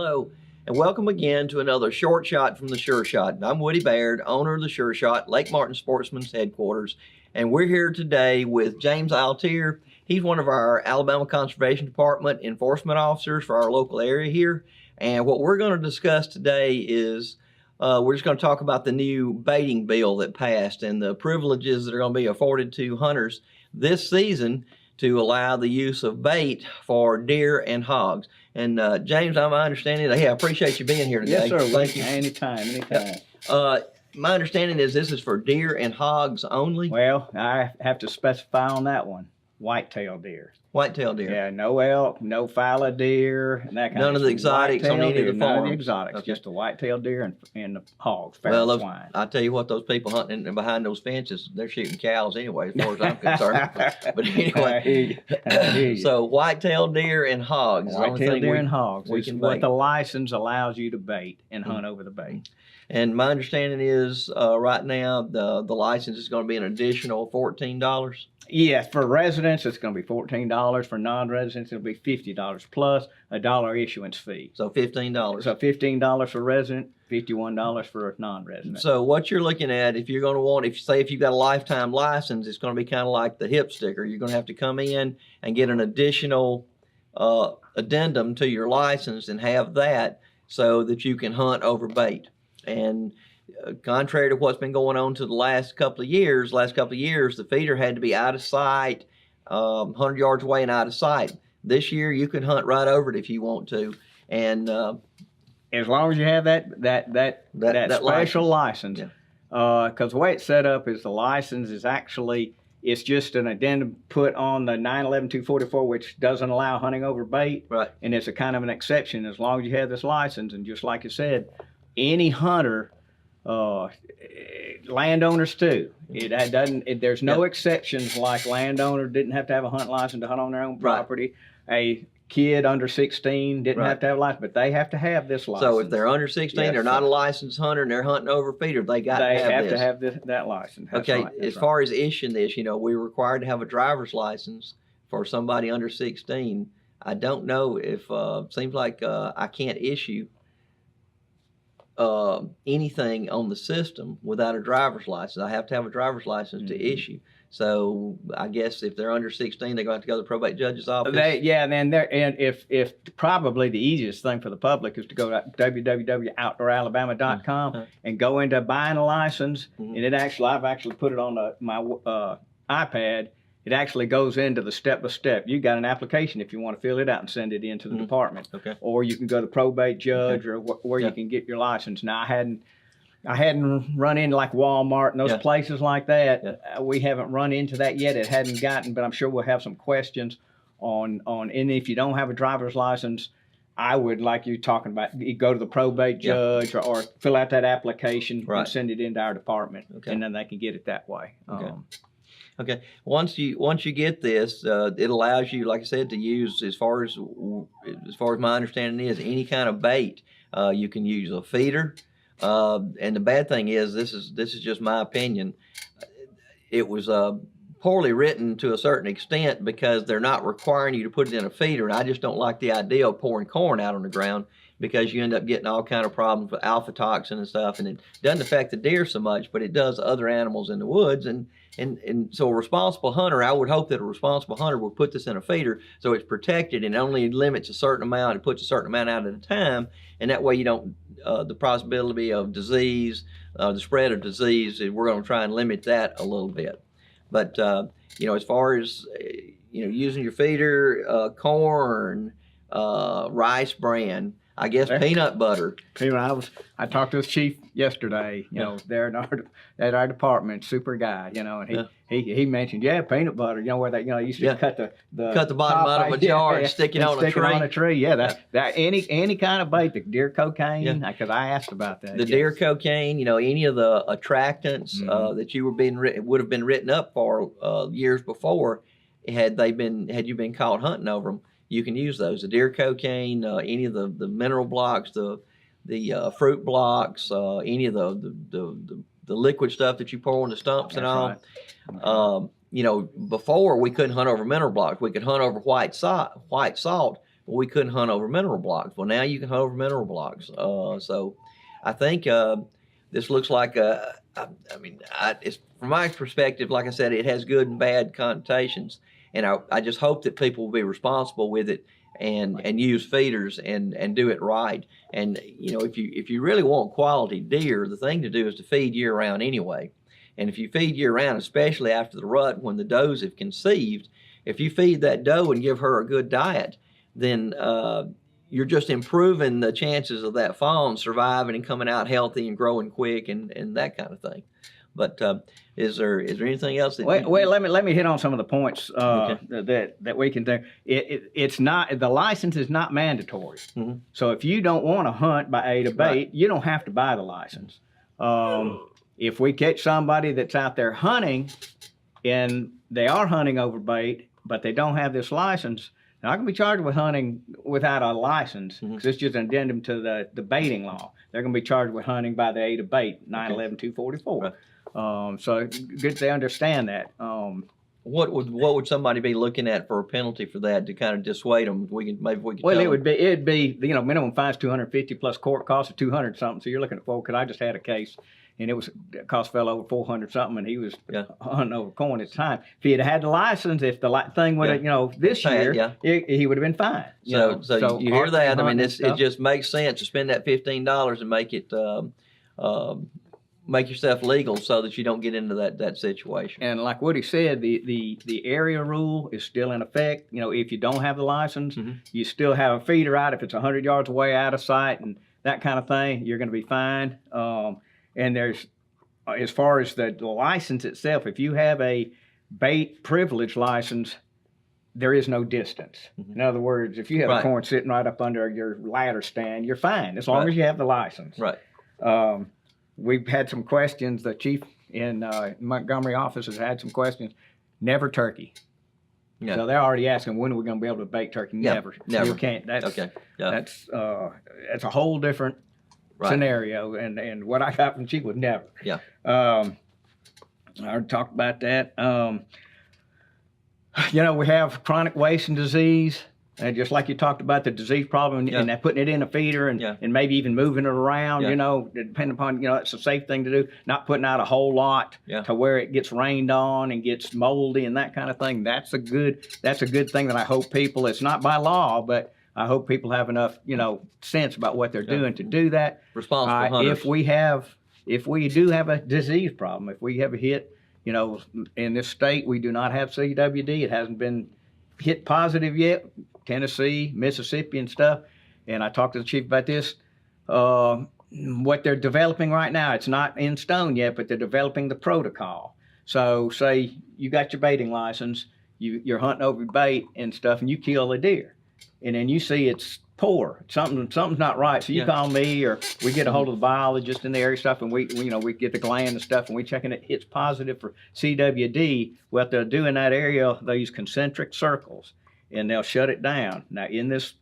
Hello, and welcome again to another Short Shot from the Sure Shot. I'm Woody Baird, owner of the Sure Shot, Lake Martin Sportsman's headquarters, and we're here today with James Altier. He's one of our Alabama Conservation Department enforcement officers for our local area here. And what we're going to discuss today is we're just going to talk about the new baiting bill that passed and the privileges that are going to be afforded to hunters this season to allow the use of bait for deer and hogs. And James, I'm understanding that, hey, I appreciate you being here today. Yes, sir. Thank you. Anytime. My understanding is this is for deer and hogs only? Well, I have to specify on that one. White-tailed deer. White-tailed deer. Yeah, no elk, no fallow deer, and that kind None of the exotics on any of the None of farms? the exotics, Okay. just the white-tailed deer and the hogs, Well, feral swine. I tell you what, those people hunting behind those fences, they're shooting cows anyway, as far as I'm concerned. But anyway, I hear you. so white-tailed deer and hogs. is the only White-tailed thing deer and hogs we is can what bait. the license allows you to bait and hunt over the bait. And my understanding is right now the license is going to be an additional $14. Yeah, for residents, it's going to be $14. For non-residents, it'll be $50 plus a dollar issuance fee. So $15. So $15 for resident, $51 for a non-resident. So what you're looking at, if you're going to want, if you've got a lifetime license, it's going to be kind of like the hip sticker. You're going to have to come in and get an additional addendum to your license and have that so that you can hunt over bait. And contrary to what's been going on to the last couple of years, the feeder had to be out of sight, 100 yards away and out of sight. This year, you can hunt right over it if you want to. And as long as you have that special license, because the way it's set up is the license is actually, it's just an addendum put on the 911-244, which doesn't allow hunting over bait. Right. And it's a kind of an exception as long as you have this license. And just like you said, any hunter, landowners too. There's no exceptions like landowner didn't have to have a hunt license to hunt on their own property. Right. A kid under 16 didn't have to have a license, but they have to have this license. So if they're under 16, they're not a licensed hunter and they're hunting over feeder, they have to have that license. That's okay, right. as far as issuing this, we're required to have a driver's license for somebody under 16. I don't know if, seems like I can't issue anything on the system without a driver's license. I have to have a driver's license to issue. So I guess if they're under 16, they're going to have to go to the probate judge's office. And if probably the easiest thing for the public is to go to www.outdooralabama.com and go into buying a license. And I've actually put it on my iPad. It actually goes into the step-by-step. You got an application if you want to fill it out and send it into the department. Okay. Or you can go to the probate judge or where you can get your license. Now, I hadn't run into like Walmart and those places like that. We haven't run into that yet. It hadn't gotten, but I'm sure we'll have some questions on. And if you don't have a driver's license, I would, like you talking about, you go to the probate judge or fill out that application and send it into our department, and then they can get it that way. Okay. Once you get this, it allows you, like I said, to use as far as my understanding is any kind of bait. You can use a feeder, and the bad thing is this is just my opinion. It was poorly written to a certain extent because they're not requiring you to put it in a feeder, and I just don't like the idea of pouring corn out on the ground because you end up getting all kind of problems with alpha toxin and stuff, and it doesn't affect the deer so much, but it does other animals in the woods. And so a responsible hunter, I would hope that a responsible hunter would put this in a feeder so it's protected and only limits a certain amount. It puts a certain amount out at a time, and that way you don't, the possibility of disease, the spread of disease, we're going to try and limit that a little bit. But, as far as, using your feeder, corn, rice bran, I guess peanut butter. I talked to the chief yesterday. There at our department, super guy. And he mentioned peanut butter. Where they used to cut the bottom out of a jar and stick it on a tree. On a tree. Yeah, that any kind of bait, the deer cocaine. Because I asked about that. The deer cocaine. Any of the attractants that you would have been written up for years before, had you been caught hunting over them. You can use those. The deer cocaine, any of the mineral blocks, the fruit blocks, any of the liquid stuff that you pour on the stumps and all. Right. Before we couldn't hunt over mineral blocks. We could hunt over white salt, we couldn't hunt over mineral blocks. Well, now you can hunt over mineral blocks. So I think this looks like it's from my perspective, like I said, it has good and bad connotations, and I just hope that people will be responsible with it and use feeders and do it right. And if you really want quality deer, the thing to do is to feed year round anyway. And if you feed year round, especially after the rut when the does have conceived, if you feed that doe and give her a good diet, then you're just improving the chances of that fawn surviving and coming out healthy and growing quick and that kind of thing. But is there anything else? Let me hit on some of the points that we can do. It's not, the license is not mandatory. Mm-hmm. So if you don't want to hunt by A to bait, right, you don't have to buy the license. If we catch somebody that's out there hunting and they are hunting over bait, but they don't have this license, now I can be charged with hunting without a license because it's just an addendum to the baiting law. They're going to be charged with hunting by the A to bait, 911-244. Right. So good they understand that. What would somebody be looking at for a penalty for that to kind of dissuade them? Well, it'd be minimum fine's $250 plus court costs of $200 something. So you're looking at because I just had a case and the cost fell over $400 something, and he was hunting over corn at the time. If he had the license, if the thing would have this year, he would have been fine. So you hear that? I mean, it just makes sense to spend that $15 and make it. Make yourself legal so that you don't get into that situation. And like Woody said, the area rule is still in effect. If you don't have the license, you still have a feeder out. If it's 100 yards away out of sight and that kind of thing, you're going to be fine. And there's, as far as the license itself, if you have a bait privilege license, there is no distance. In other words, if you have a corn sitting right up under your ladder stand, you're fine as long as you have the license. Right. We've had some questions. The chief in Montgomery office has had some questions. Never turkey. Yeah. So they're already asking, when are we going to be able to bake turkey? Never. You can't. That's okay. That's a whole different scenario. And what I got from the chief was never. Yeah. I already talked about that. We have chronic wasting disease. And just like you talked about the disease problem and that putting it in a feeder and maybe even moving it around, depending upon, that's a safe thing to do. Not putting out a whole lot to where it gets rained on and gets moldy and that kind of thing. That's a good thing that I hope people, it's not by law, but I hope people have enough, sense about what they're doing to do that. Responsible hunters. If we do have a disease problem, if we have a hit, in this state, we do not have CWD. It hasn't been hit positive yet. Tennessee, Mississippi and stuff. And I talked to the chief about this. What they're developing right now, it's not in stone yet, but they're developing the protocol. So say you got your baiting license, you're hunting over bait and stuff, and you kill a deer. And then you see it's poor. Something's not right. So you call me or we get a hold of the biologist in the area stuff and we get the gland and stuff and we check and it hits positive for CWD. What they'll do in that area, they'll use concentric circles. And they'll shut it down. Now, in this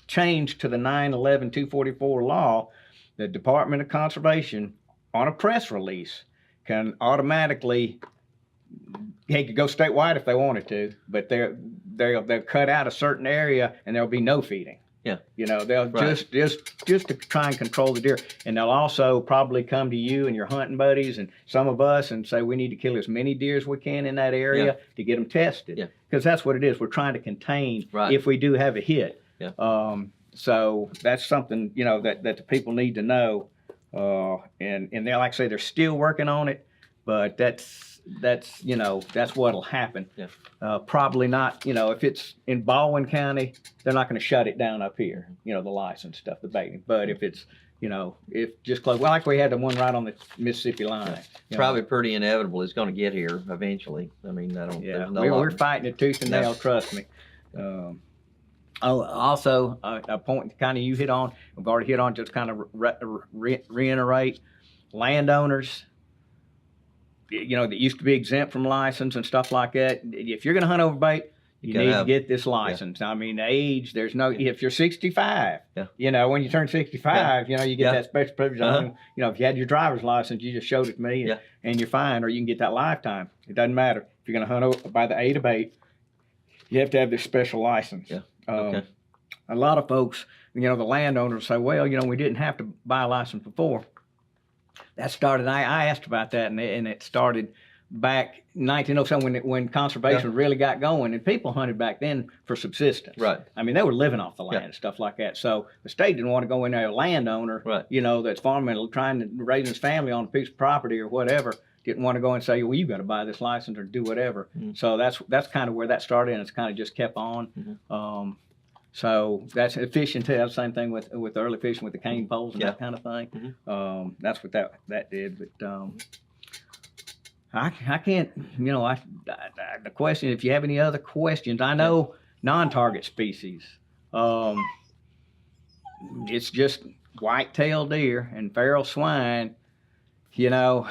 change to the 911-244 law, the Department of Conservation, on a press release, can automatically, they could go statewide if they wanted to, but they'll cut out a certain area and there'll be no feeding. Yeah. They'll just to try and control the deer. And they'll also probably come to you and your hunting buddies and some of us and say we need to kill as many deer as we can in that area to get them tested. Yeah. Because that's what it is. We're trying to contain if we do have a hit. Yeah. So that's something, that the people need to know. And they're, like I say, they're still working on it, but that's what'll happen. Yeah. Probably not, if it's in Baldwin County, they're not going to shut it down up here, the license stuff, the baiting. But if it's, if just close, well, like we had the one right on the Mississippi line. Probably pretty inevitable it's going to get here eventually. I mean, I don't. Yeah, we're fighting it tooth and nail. Trust me. Also, a point kind of you hit on. We've already hit on. Just kind of reiterate, landowners. That used to be exempt from license and stuff like that. If you're going to hunt over bait, you need to get this license. I mean, age, there's no, if you're 65, when you turn 65, you get that special privilege. If you had your driver's license, you just showed it to me and you're fine, or you can get that lifetime. It doesn't matter. If you're going to hunt over by the A to bait, you have to have this special license. Yeah. Okay. a lot of folks, the landowners say, well, we didn't have to buy a license before. That started, I asked about that, and it started back in 1907 when conservation really got going, and people hunted back then for subsistence. Right. I mean, they were living off the land and stuff like that. So the state didn't want to go in there, a landowner, that's farming, trying to raise his family on a piece of property or whatever, didn't want to go and say, well, you got to buy this license or do whatever. So that's kind of where that started, and it's kind of just kept on. So that's efficient too. That's the same thing with the early fishing with the cane poles and that kind of thing. That's what that did. But I can't, the question, if you have any other questions, I know non-target species. It's just white-tailed deer and feral swine. Our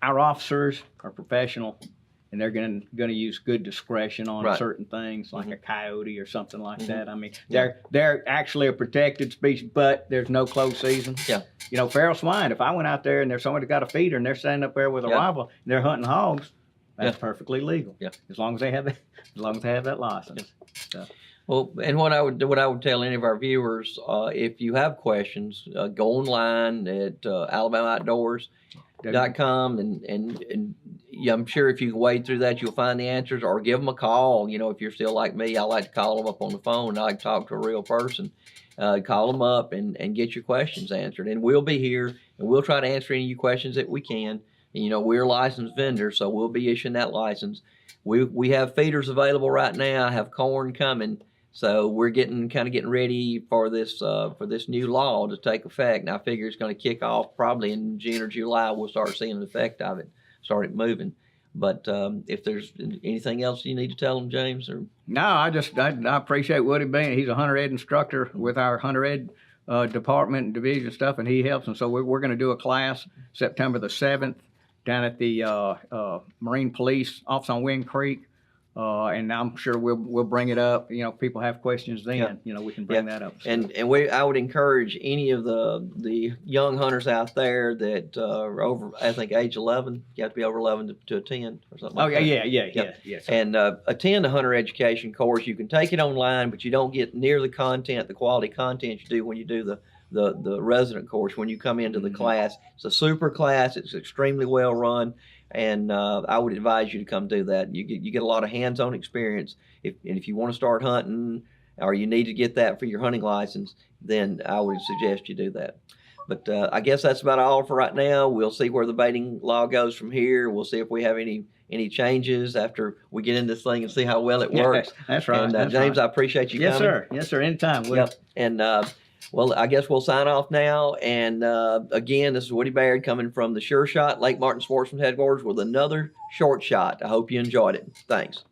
officers are professional, and they're going to use good discretion on certain things, like a coyote or something like that. I mean, they're actually a protected species, but there's no closed season. Feral swine, if I went out there and there's somebody got a feeder and they're standing up there with a rifle and they're hunting hogs, that's perfectly legal. As long as they have that license. Well, and what I would tell any of our viewers, if you have questions, go online at AlabamaOutdoors.com, and I'm sure if you wade through that, you'll find the answers, or give them a call. If you're still like me, I like to call them up on the phone. I like to talk to a real person. Call them up and get your questions answered, and we'll be here and we'll try to answer any of your questions that we can. And, we're licensed vendors, so we'll be issuing that license. We have feeders available right now. I have corn coming. So we're getting ready for this new law to take effect. And I figure it's going to kick off probably in June or July. We'll start seeing the effect of it, start it moving. But if there's anything else you need to tell them, James, or no, I appreciate Woody being. He's a hunter ed instructor with our hunter ed department and division stuff, and he helps. And so we're going to do a class September the 7th down at the Marine Police office on Wind Creek. And I'm sure we'll bring it up. People have questions then. We can bring that up. And I would encourage any of the young hunters out there that are over, I think, age 11. You have to be over 11 to attend or something. Like that. Yeah. And attend a hunter education course. You can take it online, but you don't get near the quality content you do when you do the resident course. When you come into the class, it's a super class. It's extremely well run. And I would advise you to come do that. You get a lot of hands-on experience. If you want to start hunting, or you need to get that for your hunting license, then I would suggest you do that. But I guess that's about all for right now. We'll see where the baiting law goes from here. We'll see if we have any changes after we get into this thing and see how well it works. That's right. And James, I appreciate you coming. Yes, sir. Anytime. And well, I guess we'll sign off now. And again, this is Woody Baird coming from the Sure Shot Lake Martin Sportsman Headquarters with another short shot. I hope you enjoyed it. Thanks.